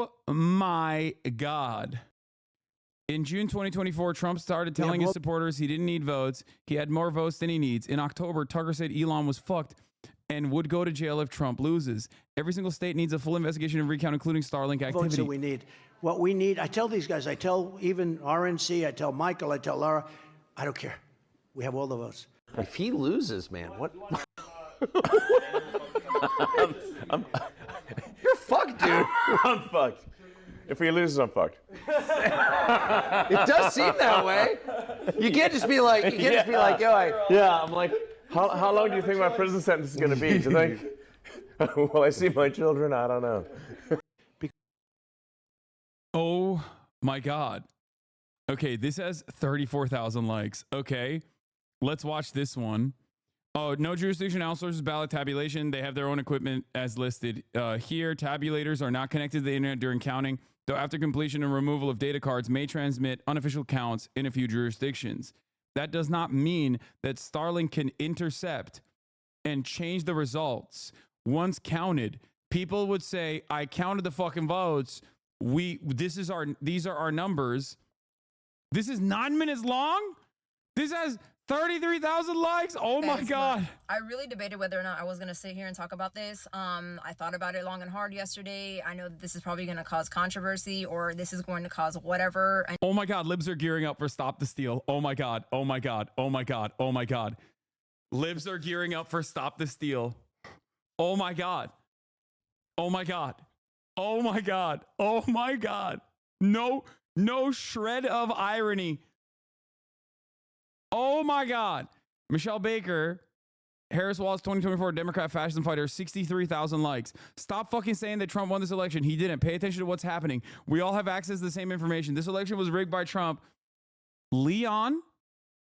Oh my God. In June 2024, Trump started telling his supporters he didn't need votes. He had more votes than he needs. In October, Tucker said Elon was fucked and would go to jail if Trump loses. Every single state needs a full investigation and recount, including Starlink activity. Votes that we need. What we need, I tell these guys, I tell even RNC, I tell Michael, I tell Laura, I don't care. We have all the votes. If he loses, man, what? You're fucked, dude. I'm fucked. If he loses, I'm fucked. It does seem that way. You can't just be like, yo, Yeah, I'm like, how long do you think my prison sentence is going to be? Do you think? Will I see my children? I don't know. Oh my God. Okay, this has 34,000 likes. Okay, let's watch this one. Oh, no jurisdiction outsources ballot tabulation. They have their own equipment as listed here. Tabulators are not connected to the internet during counting, though after completion and removal of data cards may transmit unofficial counts in a few jurisdictions. That does not mean that Starlink can intercept and change the results. Once counted, people would say, I counted the fucking votes. These are our numbers. This is 9 minutes long. This has 33,000 likes. Oh my God. I really debated whether or not I was going to sit here and talk about this. I thought about it long and hard yesterday. I know that this is probably going to cause controversy, or this is going to cause whatever. Oh my God. Libs are gearing up for Stop the Steal. Oh my God. Oh my God. Oh my God. Oh my God. Libs are gearing up for Stop the Steal. Oh my God. Oh my God. Oh my God. Oh my God. No shred of irony. Oh my God. Michelle Baker, Harris Wallace 2024 Democrat fashion fighter, 63,000 likes. Stop fucking saying that Trump won this election. He didn't. Pay attention to what's happening. We all have access to the same information. This election was rigged by Trump. Leon?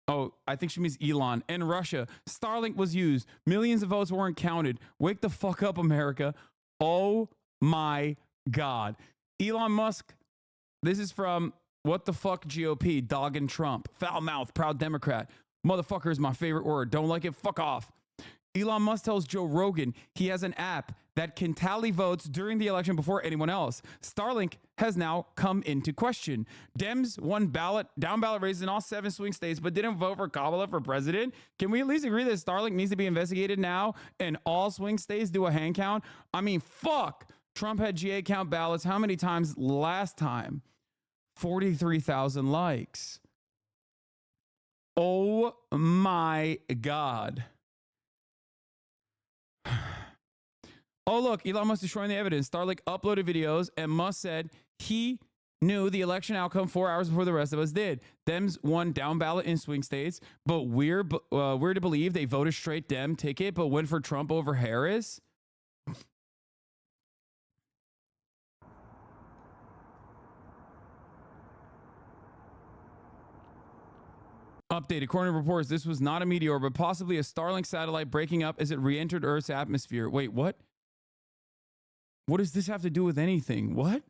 Oh, I think she means Elon. And Russia. Starlink was used. Millions of votes weren't counted. Wake the fuck up, America. Oh my God. Elon Musk. This is from What the Fuck GOP, dogging Trump. Foul mouth, proud Democrat. Motherfucker is my favorite word. Don't like it? Fuck off. Elon Musk tells Joe Rogan he has an app that can tally votes during the election before anyone else. Starlink has now come into question. Dems won down ballot races in all 7 swing states, but didn't vote for Kamala for president. Can we at least agree that Starlink needs to be investigated now and all swing states do a hand count? I mean, fuck. Trump had GA count ballots how many times last time? 43,000 likes. Oh my God. Oh, look, Elon Musk destroying the evidence. Starlink uploaded videos, and Musk said he knew the election outcome 4 hours before the rest of us did. Dems won down ballot in swing states, but we're to believe they voted straight Dem ticket, but went for Trump over Harris. Update. According to reports, this was not a meteor, but possibly a Starlink satellite breaking up as it re-entered Earth's atmosphere. Wait, what? What does this have to do with anything? What?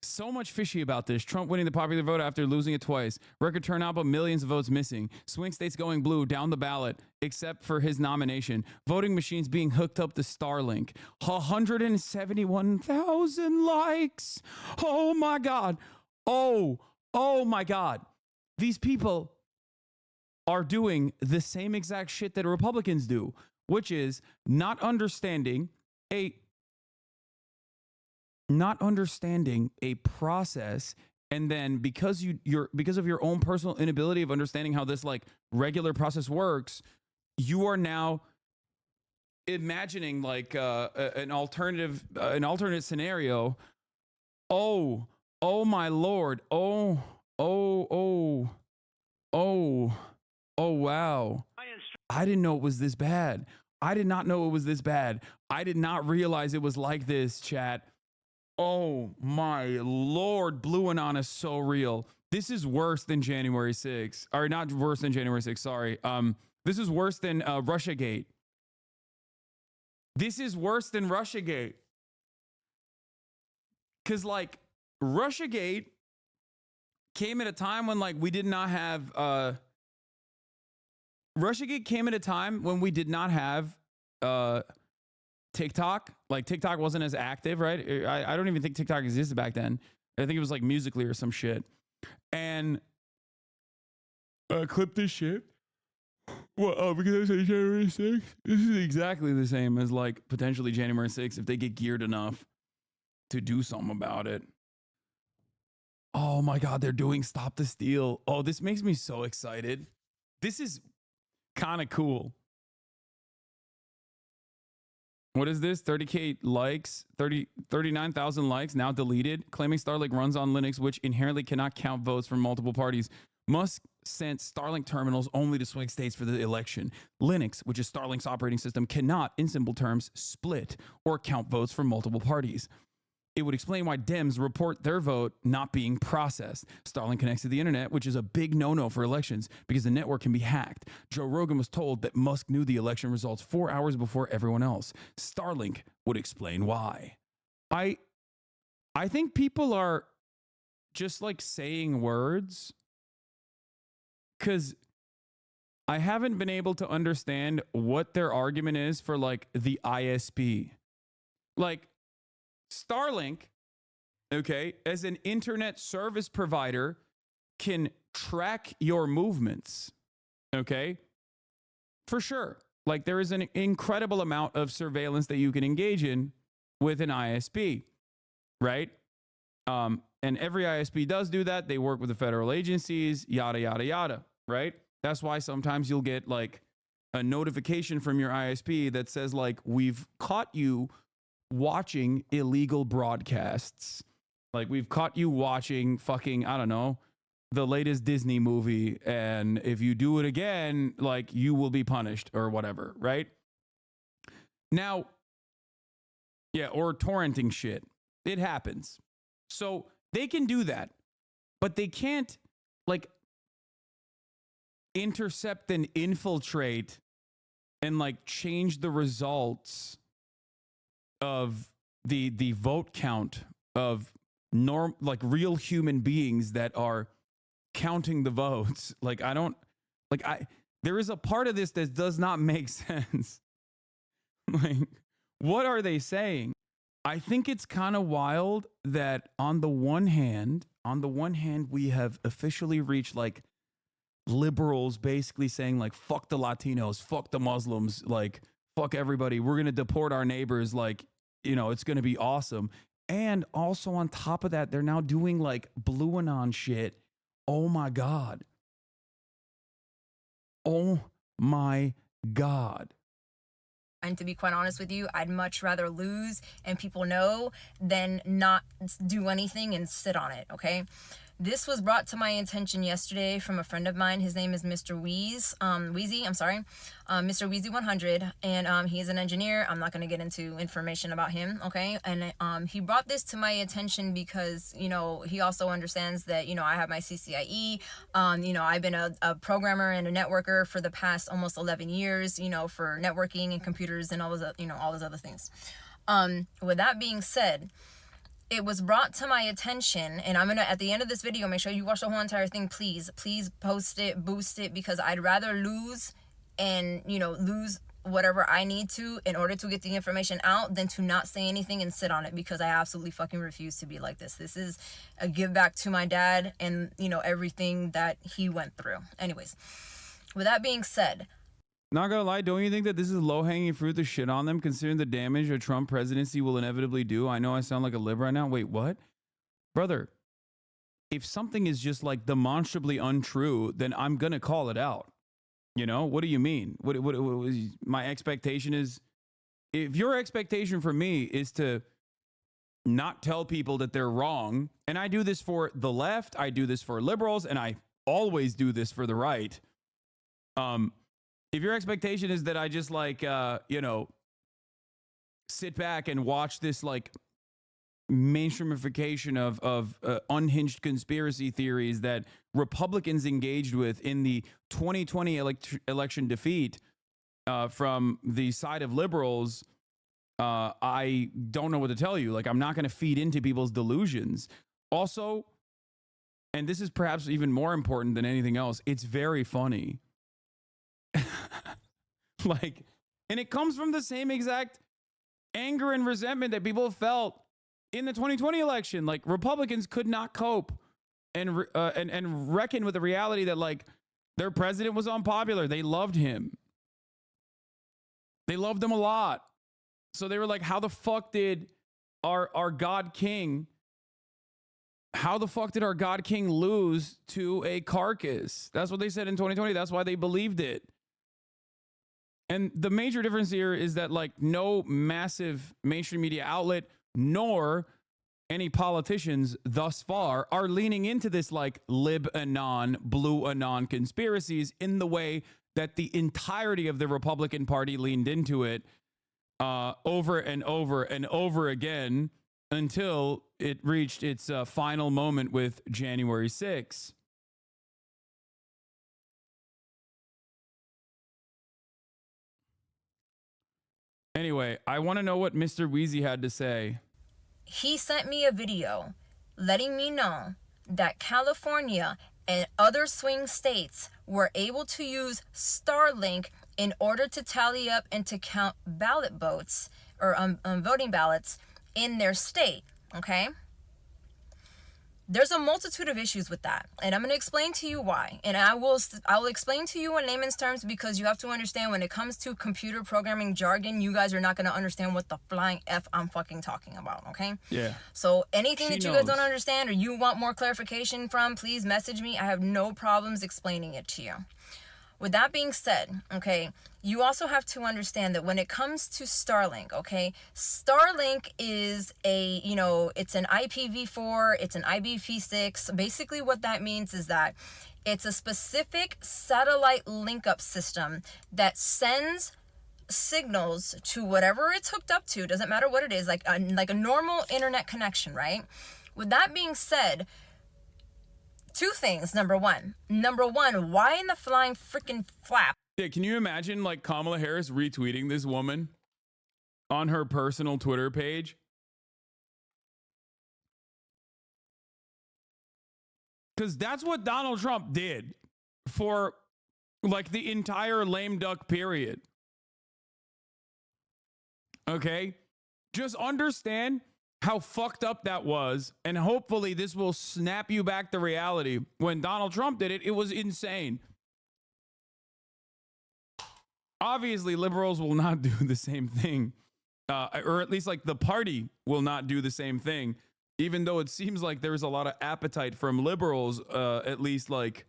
So much fishy about this. Trump winning the popular vote after losing it twice. Record turnout, but millions of votes missing. Swing states going blue down the ballot, except for his nomination. Voting machines being hooked up to Starlink. 171,000 likes. Oh my God. Oh my God. These people are doing the same exact shit that Republicans do, which is not understanding a process, and then because of your own personal inability of understanding how this like regular process works, you are now imagining like an alternate scenario. Oh my Lord. Oh wow. I didn't know it was this bad. I did not know it was this bad. I did not realize it was like this, chat. Oh my Lord, Blue Anon is so real. This is worse than January 6th. Or not worse than January 6th, sorry. This is worse than Russiagate. This is worse than Russiagate. Cause like Russiagate came at a time when like we did not have Russiagate came at a time when we did not have TikTok. Like TikTok wasn't as active, right? I don't even think TikTok existed back then. I think it was like Musically or some shit. And clip this shit. Well, oh, because I say January 6th. This is exactly the same as like potentially January 6th if they get geared enough to do something about it. Oh my God, they're doing Stop the Steal. Oh, this makes me so excited. This is kind of cool. What is this? 30K likes, 39,000 likes, now deleted. Claiming Starlink runs on Linux, which inherently cannot count votes from multiple parties. Musk sent Starlink terminals only to swing states for the election. Linux, which is Starlink's operating system, cannot, in simple terms, split or count votes from multiple parties. It would explain why Dems report their vote not being processed. Starlink connects to the internet, which is a big no-no for elections because the network can be hacked. Joe Rogan was told that Musk knew the election results 4 hours before everyone else. Starlink would explain why. I think people are just like saying words because I haven't been able to understand what their argument is for like the ISP. Like, Starlink, okay, as an internet service provider, can track your movements, okay? For sure. Like, there is an incredible amount of surveillance that you can engage in with an ISP, right? And every ISP does do that. They work with the federal agencies, yada, yada, yada, right? That's why sometimes you'll get, like, a notification from your ISP that says, like, we've caught you watching illegal broadcasts. Like, we've caught you watching fucking, I don't know, the latest Disney movie, and if you do it again, like, you will be punished or whatever, right? Now, yeah, or torrenting shit. It happens. So they can do that, but they can't, like, intercept and infiltrate and, like, change the results of the vote count of like real human beings that are counting the votes. Like, there is a part of this that does not make sense. Like, what are they saying? I think it's kind of wild that on the one hand, we have officially reached like liberals basically saying like, fuck the Latinos, fuck the Muslims, like, fuck everybody. We're going to deport our neighbors. Like, you know, it's going to be awesome. And also on top of that, they're now doing like Blue Anon shit. Oh my God. Oh my God. And to be quite honest with you, I'd much rather lose and people know than not do anything and sit on it, okay? This was brought to my attention yesterday from a friend of mine. His name is Mr. Wheezy, Mr. Wheezy 100, and he's an engineer. I'm not going to get into information about him, okay? And he brought this to my attention because, you know, he also understands that, you know, I have my CCIE. You know, I've been a programmer and a networker for the past almost 11 years, you know, for networking and computers and all those, you know, all those other things. With that being said, it was brought to my attention, and I'm gonna, at the end of this video, make sure you watch the whole entire thing. Please post it, boost it, because I'd rather lose and, you know, lose whatever I need to in order to get the information out than to not say anything and sit on it, because I absolutely fucking refuse to be like this. This is a give back to my dad and, you know, everything that he went through. Anyways, with that being said, not gonna lie, don't you think that this is low-hanging fruit to shit on them, considering the damage a Trump presidency will inevitably do? I know I sound like a lib right now. Wait, what? Brother, if something is just like demonstrably untrue, then I'm gonna call it out. You know, what do you mean? What my expectation is, if your expectation for me is to not tell people that they're wrong, and I do this for the left, I do this for liberals, and I always do this for the right. If your expectation is that I just like, you know, sit back and watch this like mainstreamification of unhinged conspiracy theories that Republicans engaged with in the 2020 election defeat from the side of liberals, I don't know what to tell you. Like, I'm not going to feed into people's delusions. Also, and this is perhaps even more important than anything else, it's very funny. Like, and it comes from the same exact anger and resentment that people felt in the 2020 election. Like, Republicans could not cope and reckon with the reality that, like, their president was unpopular. They loved him. They loved him a lot. So they were like, how the fuck did our God King, how the fuck did our God King lose to a carcass? That's what they said in 2020. That's why they believed it. And the major difference here is that, like, no massive mainstream media outlet nor any politicians thus far are leaning into this, like, lib anon, blue anon conspiracies in the way that the entirety of the Republican Party leaned into it over and over and over again until it reached its final moment with January 6th. Anyway, I want to know what Mr. Wheezy had to say. He sent me a video letting me know that California and other swing states were able to use Starlink in order to tally up and to count ballot votes or voting ballots in their state, okay? There's a multitude of issues with that, and I'm going to explain to you why. And I will explain to you in layman's terms, because you have to understand when it comes to computer programming jargon, you guys are not going to understand what the flying F I'm fucking talking about, okay? Yeah. So anything that you guys don't knows. understand or you want more clarification from, please message me. I have no problems explaining it to you. With that being said, okay, you also have to understand that when it comes to Starlink, okay, Starlink is a, it's an IPv4, it's an IPv6. Basically what that means is that it's a specific satellite link-up system that sends signals to whatever it's hooked up to, doesn't matter what it is, like a normal internet connection, right? With that being said, two things. Number one, why in the flying freaking flap? Yeah, can you imagine, like, Kamala Harris retweeting this woman on her personal Twitter page? Because that's what Donald Trump did for, like, the entire lame duck period. Okay? Just understand how fucked up that was, and hopefully this will snap you back to reality. When Donald Trump did it, it was insane. Obviously, liberals will not do the same thing, or at least, like, the party will not do the same thing, even though it seems like there's a lot of appetite from liberals, at least, like,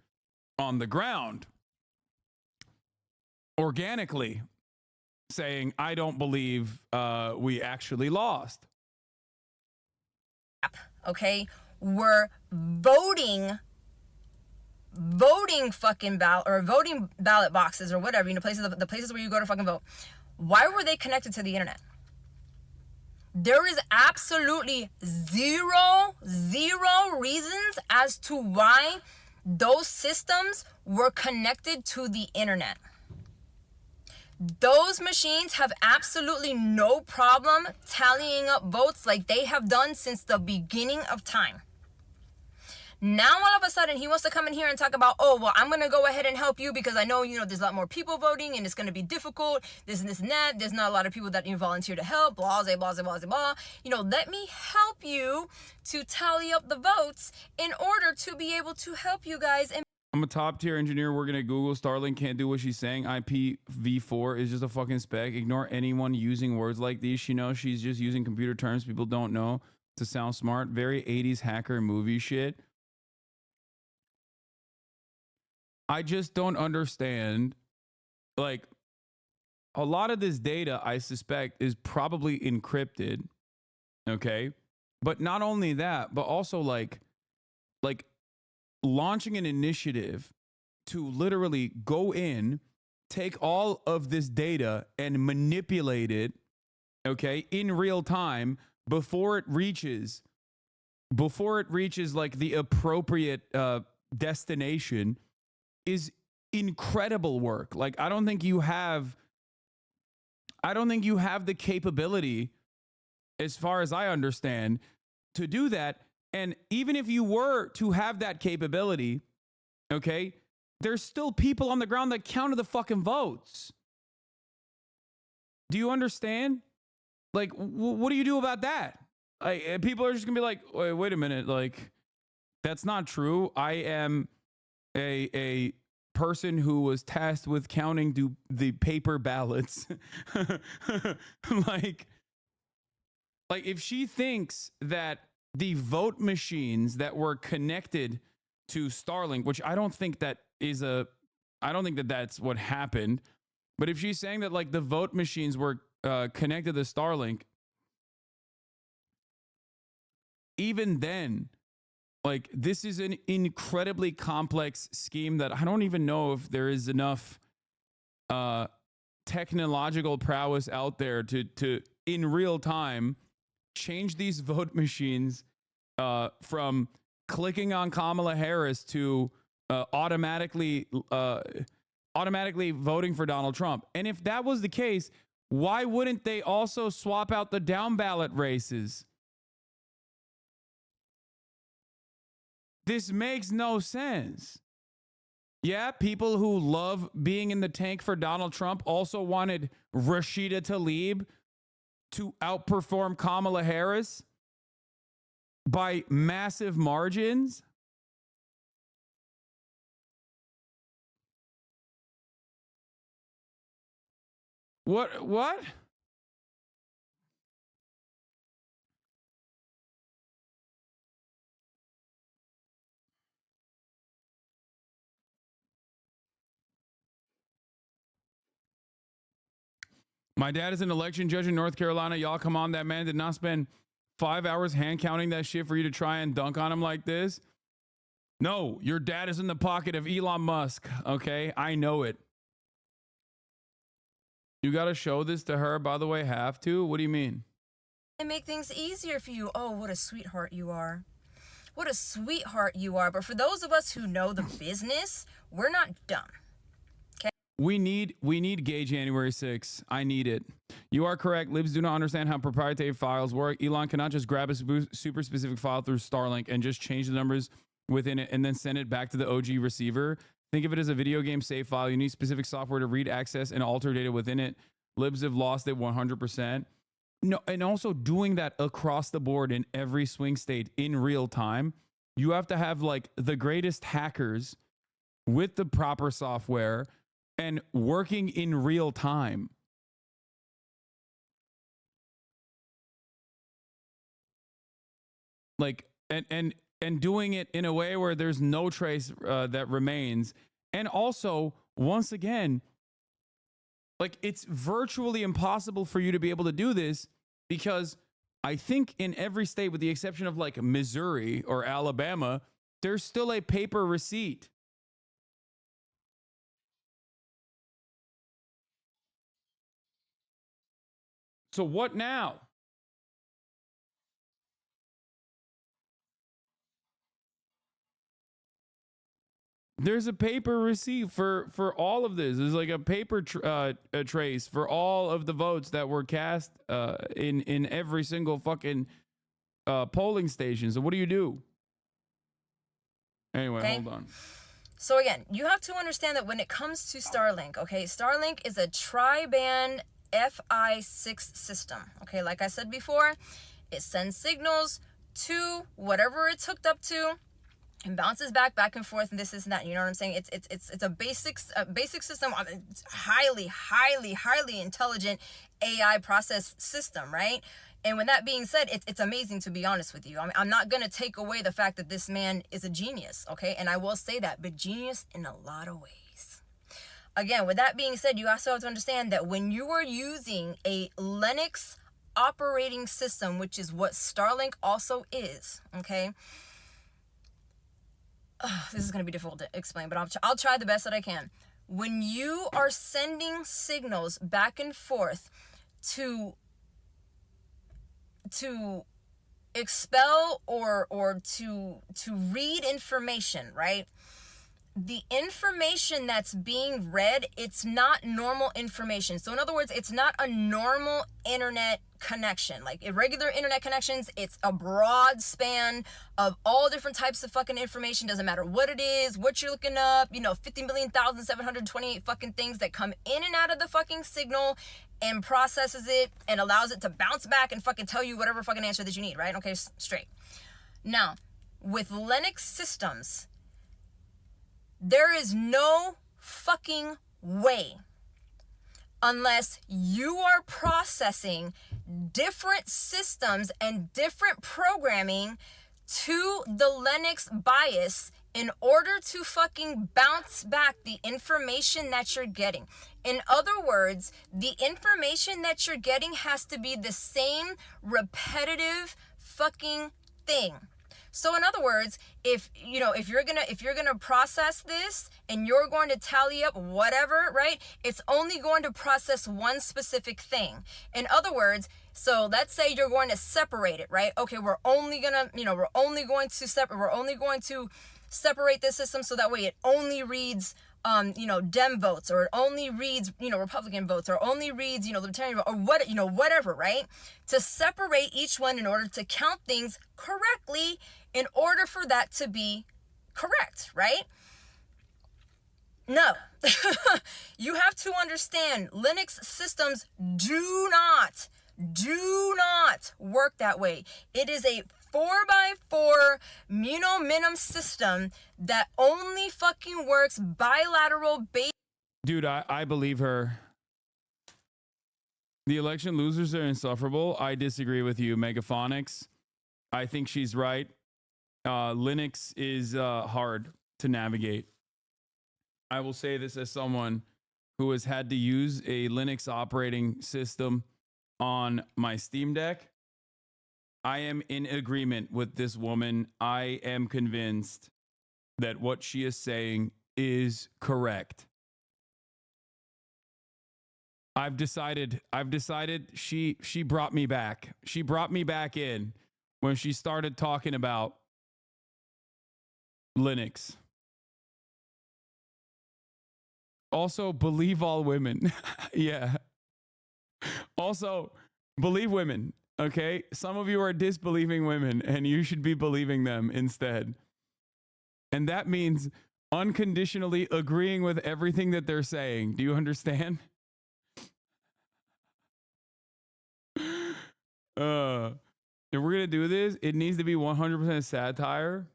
on the ground, organically, saying, I don't believe we actually lost. Okay, we're voting fucking voting ballot boxes or whatever, the places where you go to fucking vote. Why were they connected to the internet? There is absolutely zero reasons as to why those systems were connected to the internet. Those machines have absolutely no problem tallying up votes like they have done since the beginning of time. Now, all of a sudden, he wants to come in here and talk about, oh, well, I'm going to go ahead and help you because I know, there's a lot more people voting and it's going to be difficult, this and that. There's not a lot of people that volunteer to help, blah, blah, blah, blah, blah. Let me help you to tally up the votes in order to be able to help you guys. And I'm a top tier engineer working at Google. Starlink can't do what she's saying. IPv4 is just a fucking spec. Ignore anyone using words like these. She knows she's just using computer terms people don't know to sound smart. Very 80s hacker movie shit. I just don't understand. Like, a lot of this data, I suspect, is probably encrypted. Okay. But not only that, but also like launching an initiative to literally go in, take all of this data and manipulate it, okay, in real time before it reaches like the appropriate destination is incredible work. Like, I don't think you have the capability, as far as I understand, to do that. And even if you were to have that capability, okay, there's still people on the ground that counted the fucking votes. Do you understand? Like, what do you do about that? Like, people are just gonna be like, wait a minute, like, that's not true. I am a person who was tasked with counting the paper ballots. like if she thinks that the vote machines that were connected to Starlink, which I don't think that that's what happened, but if she's saying that like the vote machines were connected to Starlink, even then, like, this is an incredibly complex scheme that I don't even know if there is enough technological prowess out there to in real time change these vote machines from clicking on Kamala Harris to automatically voting for Donald Trump. And if that was the case, why wouldn't they also swap out the down ballot races? This makes no sense. Yeah, people who love being in the tank for Donald Trump also wanted Rashida Tlaib to outperform Kamala Harris by massive margins. What? My dad is an election judge in North Carolina. Y'all, come on. That man did not spend 5 hours hand counting that shit for you to try and dunk on him like this. No, your dad is in the pocket of Elon Musk. Okay, I know it. You got to show this to her, by the way. Have to? What do you mean? And make things easier for you. Oh, what a sweetheart you are. What a sweetheart you are. But for those of us who know the business, we're not dumb. We need gay January 6th. I need it. You are correct. Libs do not understand how proprietary files work. Elon cannot just grab a super specific file through Starlink and just change the numbers within it and then send it back to the OG receiver. Think of it as a video game save file. You need specific software to read, access, and alter data within it. Libs have lost it 100%. No, and also doing that across the board in every swing state in real time. You have to have like the greatest hackers with the proper software and working in real time. Like, and doing it in a way where there's no trace that remains. And also, once again, like, it's virtually impossible for you to be able to do this because I think in every state, with the exception of like Missouri or Alabama, there's still a paper receipt. So what now? There's a paper receipt for all of this. There's like a paper trace for all of the votes that were cast in every single fucking polling station. So what do you do? Anyway, Okay. Hold on. So again, you have to understand that when it comes to Starlink, okay, Starlink is a tri-band Fi6 system. Okay, like I said before, it sends signals to whatever it's hooked up to and bounces back and forth, and this and that. You know what I'm saying? It's a basic system, highly intelligent AI process system, right? And with that being said, it's amazing, to be honest with you. I mean, I'm not gonna take away the fact that this man is a genius, okay? And I will say that, but genius in a lot of ways. Again, with that being said, you also have to understand that when you are using a Linux operating system, which is what Starlink also is, okay? This is going to be difficult to explain, but I'll try the best that I can. When you are sending signals back and forth to expel or to read information, right? The information that's being read, it's not normal information. So in other words, it's not a normal internet connection. Like irregular internet connections, it's a broad span of all different types of fucking information. Doesn't matter what it is, what you're looking up, 50,728 fucking things that come in and out of the fucking signal and processes it and allows it to bounce back and fucking tell you whatever fucking answer that you need, right? Okay, straight. Now, with Linux systems, there is no fucking way, unless you are processing different systems and different programming to the Linux BIOS in order to fucking bounce back the information that you're getting. In other words, the information that you're getting has to be the same repetitive fucking thing. So in other words, if you're gonna process this and you're going to tally up whatever, right? It's only going to process one specific thing. In other words, so let's say you're going to separate it, right? Okay, we're only going to separate this system so that way it only reads Dem votes, or it only reads, Republican votes, or only reads, Libertarian votes, or whatever, right? To separate each one in order to count things correctly in order for that to be correct, right? No. You have to understand, Linux systems do not work that way. It is a 4x4 minim system that only fucking works bilateral base. Dude, I believe her. The election losers are insufferable. I disagree with you, Megaphonics. I think she's right. Linux is hard to navigate. I will say this as someone who has had to use a Linux operating system on my Steam Deck. I am in agreement with this woman. I am convinced that what she is saying is correct. I've decided she brought me back. She brought me back in when she started talking about Linux. Also, believe all women. Yeah. Also, believe women. Okay? Some of you are disbelieving women, and you should be believing them instead. And that means unconditionally agreeing with everything that they're saying. Do you understand? If we're going to do this, it needs to be 100% satire.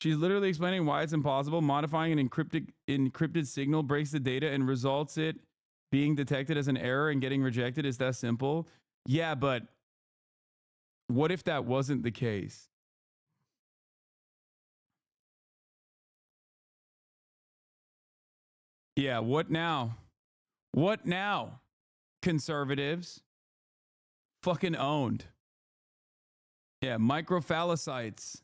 She's literally explaining why it's impossible. Modifying an encrypted signal breaks the data and results it being detected as an error and getting rejected. Is that simple? Yeah, but what if that wasn't the case? Yeah, what now? What now? Conservatives. Fucking owned. Yeah, microphallocytes.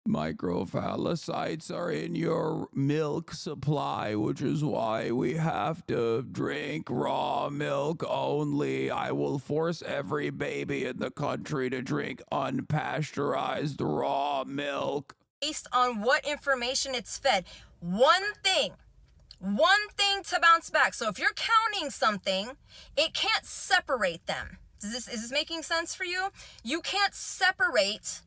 Microphallocytes are in your milk supply, which is why we have to drink raw milk only. I will force every baby in the country to drink unpasteurized raw milk. Based on what information it's fed. One thing to bounce back. So if you're counting something, it can't separate them. Is this making sense for you? You can't separate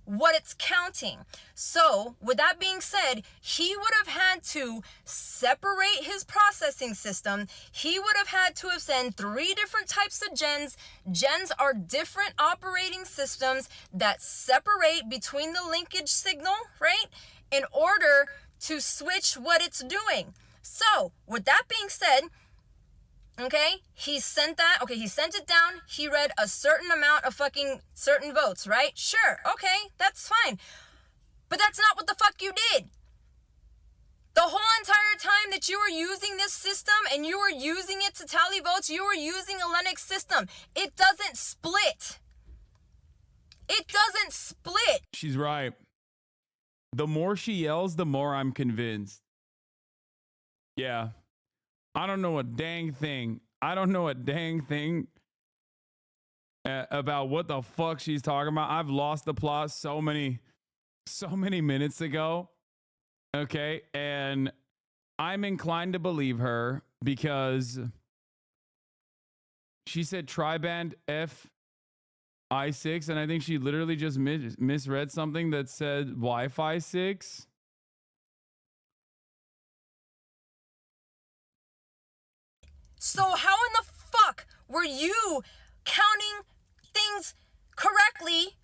what it's counting. So with that being said, he would have had to separate his processing system. He would have had to have sent 3 different types of gens. Gens are different operating systems that separate between the linkage signal, right? In order to switch what it's doing. So with that being said, okay, he sent it down. He read a certain amount of fucking certain votes, right? Sure, okay, that's fine. But that's not what the fuck you did. The whole entire time that you were using this system and you were using it to tally votes, you were using a Linux system. It doesn't split. It doesn't split. She's right. The more she yells, the more I'm convinced. Yeah. I don't know a dang thing. About what the fuck she's talking about. I've lost the plot so many minutes ago. Okay. And I'm inclined to believe her because she said triband F i6, and I think she literally just misread something that said Wi-Fi 6. So how in the fuck were you counting things correctly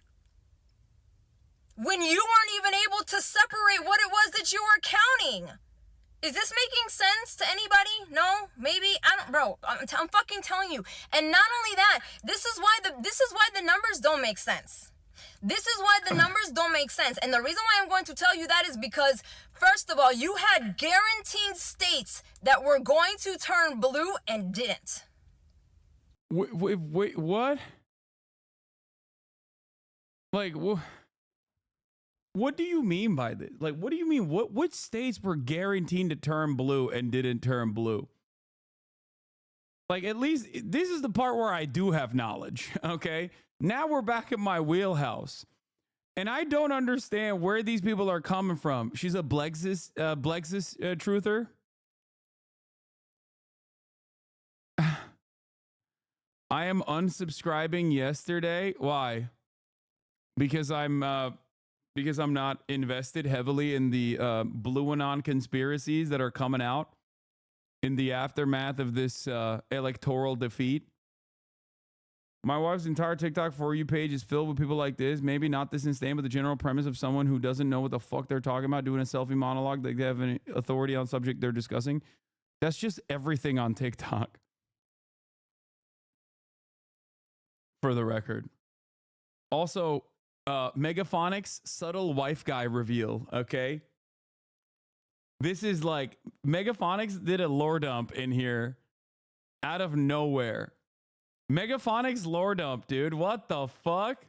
when you weren't even able to separate what it was that you were counting? Is this making sense to anybody? No? Maybe? I don't, bro. I'm fucking telling you. And not only that, this is why the numbers don't make sense. This is why the numbers don't make sense. And the reason why I'm going to tell you that is because, first of all, you had guaranteed states that were going to turn blue and didn't. Wait, what? Like, what do you mean by this? Like, what do you mean? Which states were guaranteed to turn blue and didn't turn blue? Like, at least this is the part where I do have knowledge, okay? Now we're back in my wheelhouse. And I don't understand where these people are coming from. She's a Blexis truther. I am unsubscribing yesterday. Why? Because I'm not invested heavily in the Blue Anon conspiracies that are coming out in the aftermath of this electoral defeat. My wife's entire TikTok For You page is filled with people like this. Maybe not this insane, but the general premise of someone who doesn't know what the fuck they're talking about, doing a selfie monologue, like they have any authority on subject they're discussing. That's just everything on TikTok. For the record. Also, Megaphonics subtle wife guy reveal, okay? This is like Megaphonics did a lore dump in here out of nowhere. Megaphonics lore dump, dude. What the fuck?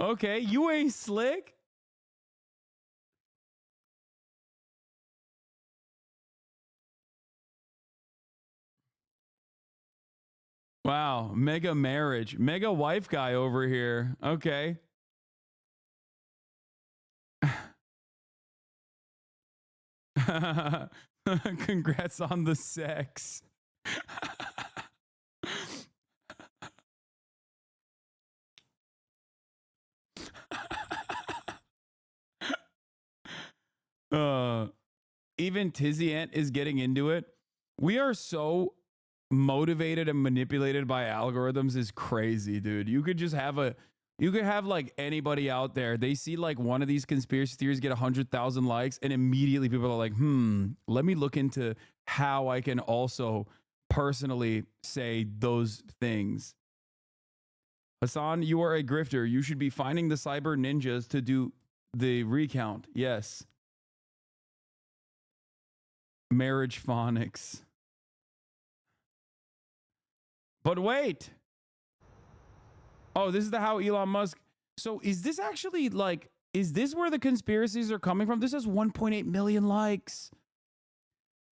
Okay, you ain't slick. Wow, mega marriage, mega wife guy over here. Okay. Congrats on the sex. Even Tizzy Ant is getting into it. We are so motivated and manipulated by algorithms is crazy, dude. You could have like anybody out there. They see like one of these conspiracy theories get 100,000 likes, and immediately people are like, let me look into how I can also personally say those things. Hasan, you are a grifter. You should be finding the cyber ninjas to do the recount. Yes. Marriage phonics. But wait. Oh, this is how Elon Musk. So is this actually like, is this where the conspiracies are coming from? This has 1.8 million likes.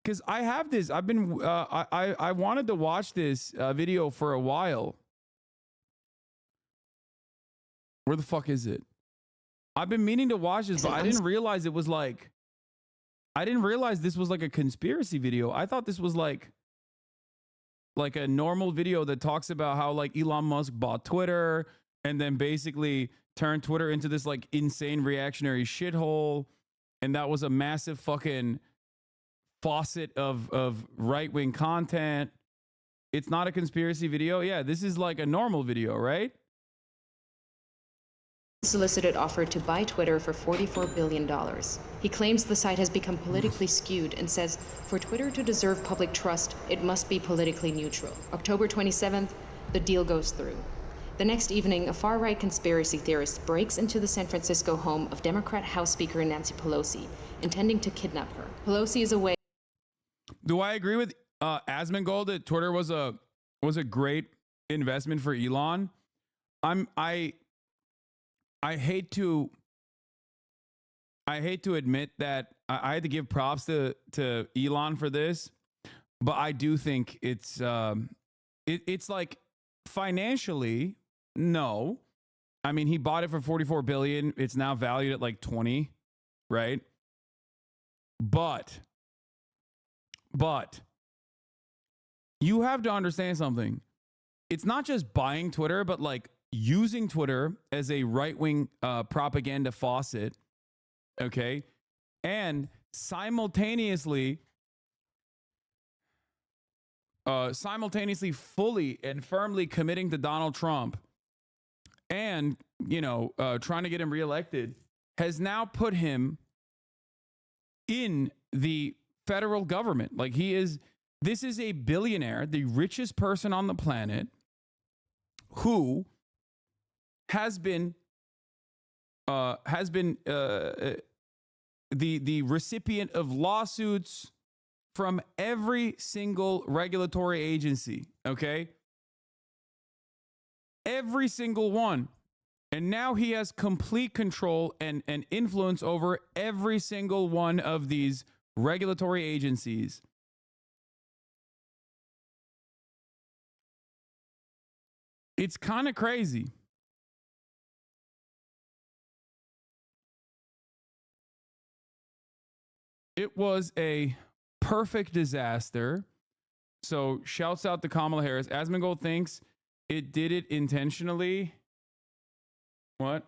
Because I have this. I've been, I wanted to watch this video for a while. Where the fuck is it? I've been meaning to watch this, but I didn't realize it was like, I didn't realize this was like a conspiracy video. I thought this was like a normal video that talks about how like Elon Musk bought Twitter and then basically turned Twitter into this like insane reactionary shithole. And that was a massive fucking faucet of right-wing content. It's not a conspiracy video. Yeah, this is like a normal video, right? Solicited offer to buy Twitter for $44 billion. He claims the site has become politically skewed and says for Twitter to deserve public trust, it must be politically neutral. October 27th, the deal goes through. The next evening, a far-right conspiracy theorist breaks into the San Francisco home of Democrat House Speaker Nancy Pelosi, intending to kidnap her. Pelosi is away. Do I agree with Asmongold that Twitter was a great investment for Elon? I hate to admit that I had to give props to Elon for this, but I do think it's like financially, no. I mean, he bought it for 44 billion. It's now valued at like 20, right? But you have to understand something. it's not just buying Twitter, but like using Twitter as a right-wing propaganda faucet, okay? And simultaneously fully and firmly committing to Donald Trump and, trying to get him reelected has now put him in the federal government. Like this is a billionaire, the richest person on the planet, who has been the recipient of lawsuits from every single regulatory agency, okay? Every single one. And now he has complete control and influence over every single one of these regulatory agencies. It's kind of crazy. It was a perfect disaster. So shouts out to Kamala Harris. Asmongold thinks it did it intentionally. What?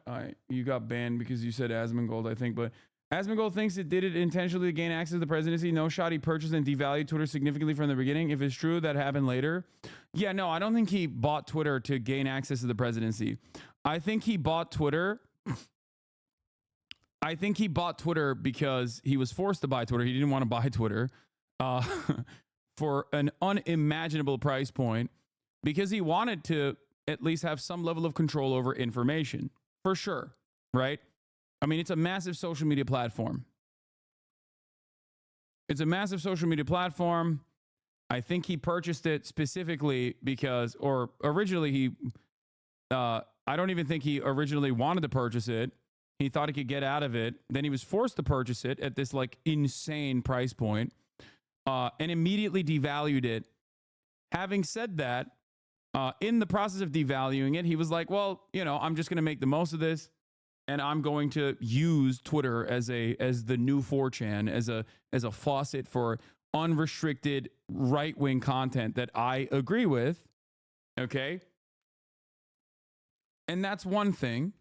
You got banned because you said Asmongold, I think. But Asmongold thinks it did it intentionally to gain access to the presidency. No shot he purchased and devalued Twitter significantly from the beginning. If it's true, that happened later. Yeah, no, I don't think he bought Twitter to gain access to the presidency. I think he bought Twitter. I think he bought Twitter because he was forced to buy Twitter. He didn't want to buy Twitter for an unimaginable price point because he wanted to at least have some level of control over information, for sure, right? I mean, it's a massive social media platform. It's a massive social media platform. I think he purchased it specifically because, or originally I don't even think he originally wanted to purchase it. He thought he could get out of it. Then he was forced to purchase it at this like insane price point and immediately devalued it. Having said that, in the process of devaluing it, he was like, well, I'm just going to make the most of this. And I'm going to use Twitter as the new 4chan, as a faucet for unrestricted right-wing content that I agree with. Okay? And that's one thing.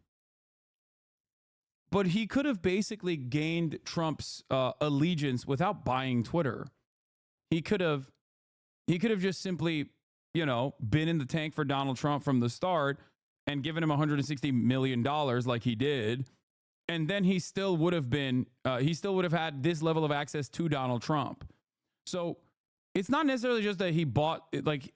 But he could have basically gained Trump's allegiance without buying Twitter. He could have just simply, been in the tank for Donald Trump from the start and given him $160 million like he did. And then he still would have had this level of access to Donald Trump. So it's not necessarily just that he bought it, like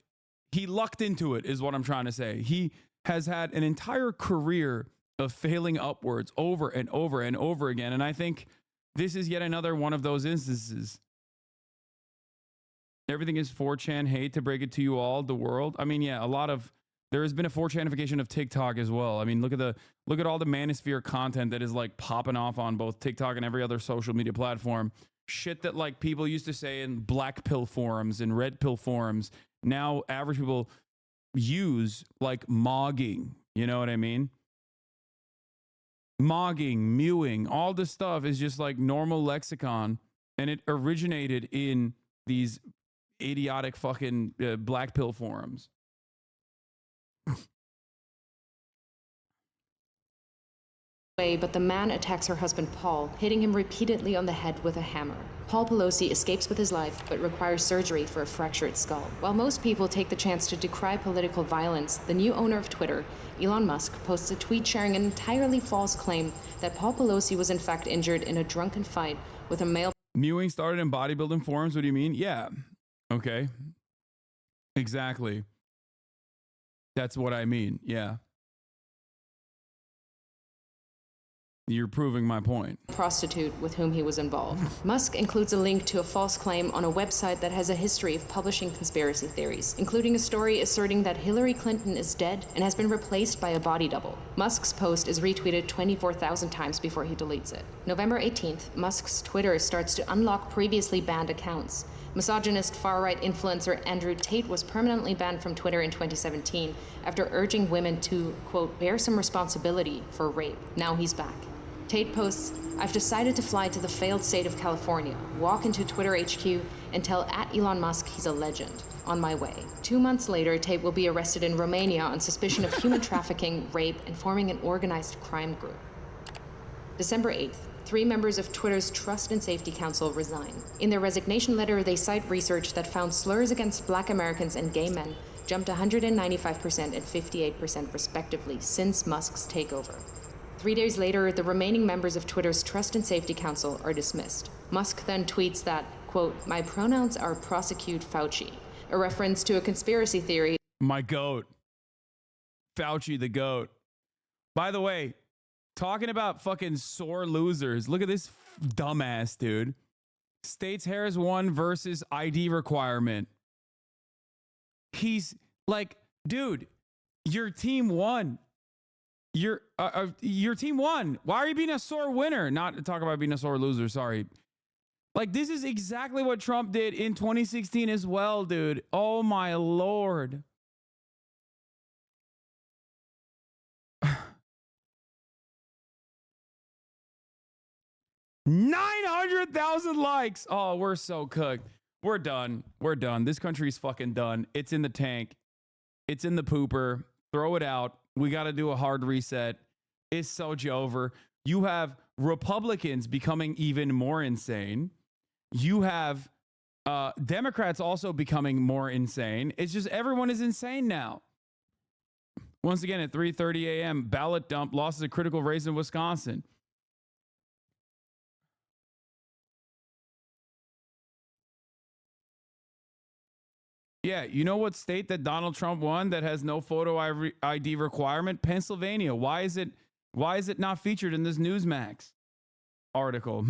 he lucked into it is what I'm trying to say. He has had an entire career of failing upwards over and over and over again. And I think this is yet another one of those instances. Everything is 4chan hate, to break it to you all, the world. I mean, yeah, there has been a 4chanification of TikTok as well. I mean, look at all the manosphere content that is like popping off on both TikTok and every other social media platform. Shit that like people used to say in black pill forums and red pill forums. Now average people use like mogging. You know what I mean? Mogging, mewing, all this stuff is just like normal lexicon. And it originated in these idiotic fucking black pill forums. But the man attacks her husband Paul, hitting him repeatedly on the head with a hammer. Paul Pelosi escapes with his life, but requires surgery for a fractured skull. While most people take the chance to decry political violence, the new owner of Twitter, Elon Musk, posts a tweet sharing an entirely false claim that Paul Pelosi was in fact injured in a drunken fight with a male. Mewing started in bodybuilding forums? What do you mean? Yeah. Okay. Exactly. That's what I mean. Yeah. You're proving my point. Prostitute with whom he was involved. Musk includes a link to a false claim on a website that has a history of publishing conspiracy theories, including a story asserting that Hillary Clinton is dead and has been replaced by a body double. Musk's post is retweeted 24,000 times before he deletes it. November 18th, Musk's Twitter starts to unlock previously banned accounts. Misogynist far-right influencer Andrew Tate was permanently banned from Twitter in 2017 after urging women to, quote, bear some responsibility for rape. Now he's back. Tate posts, I've decided to fly to the failed state of California, walk into Twitter HQ, and tell @Elon Musk he's a legend. On my way. 2 months later, Tate will be arrested in Romania on suspicion of human trafficking, rape, and forming an organized crime group. December 8th, 3 members of Twitter's Trust and Safety Council resign. In their resignation letter, they cite research that found slurs against Black Americans and gay men jumped 195% and 58% respectively since Musk's takeover. 3 days later, the remaining members of Twitter's Trust and Safety Council are dismissed. Musk then tweets that, quote, "My pronouns are prosecute Fauci," a reference to a conspiracy theory. My goat. Fauci the goat. By the way, talking about fucking sore losers. Look at this dumbass, dude. States Harris won versus ID requirement. He's like, dude, your team won. Your team won. Why are you being a sore winner? Not to talk about being a sore loser. Sorry. Like, this is exactly what Trump did in 2016 as well, dude. Oh, my Lord. $900,000 likes. Oh, we're so cooked. We're done. We're done. This country's fucking done. It's in the tank. It's in the pooper. Throw it out. We got to do a hard reset. It's so over. You have Republicans becoming even more insane. You have Democrats also becoming more insane. It's just everyone is insane now. Once again, at 3:30 a.m., ballot dump losses a critical race in Wisconsin. Yeah, you know what state that Donald Trump won that has no photo ID requirement? Pennsylvania. Why is it not featured in this Newsmax article?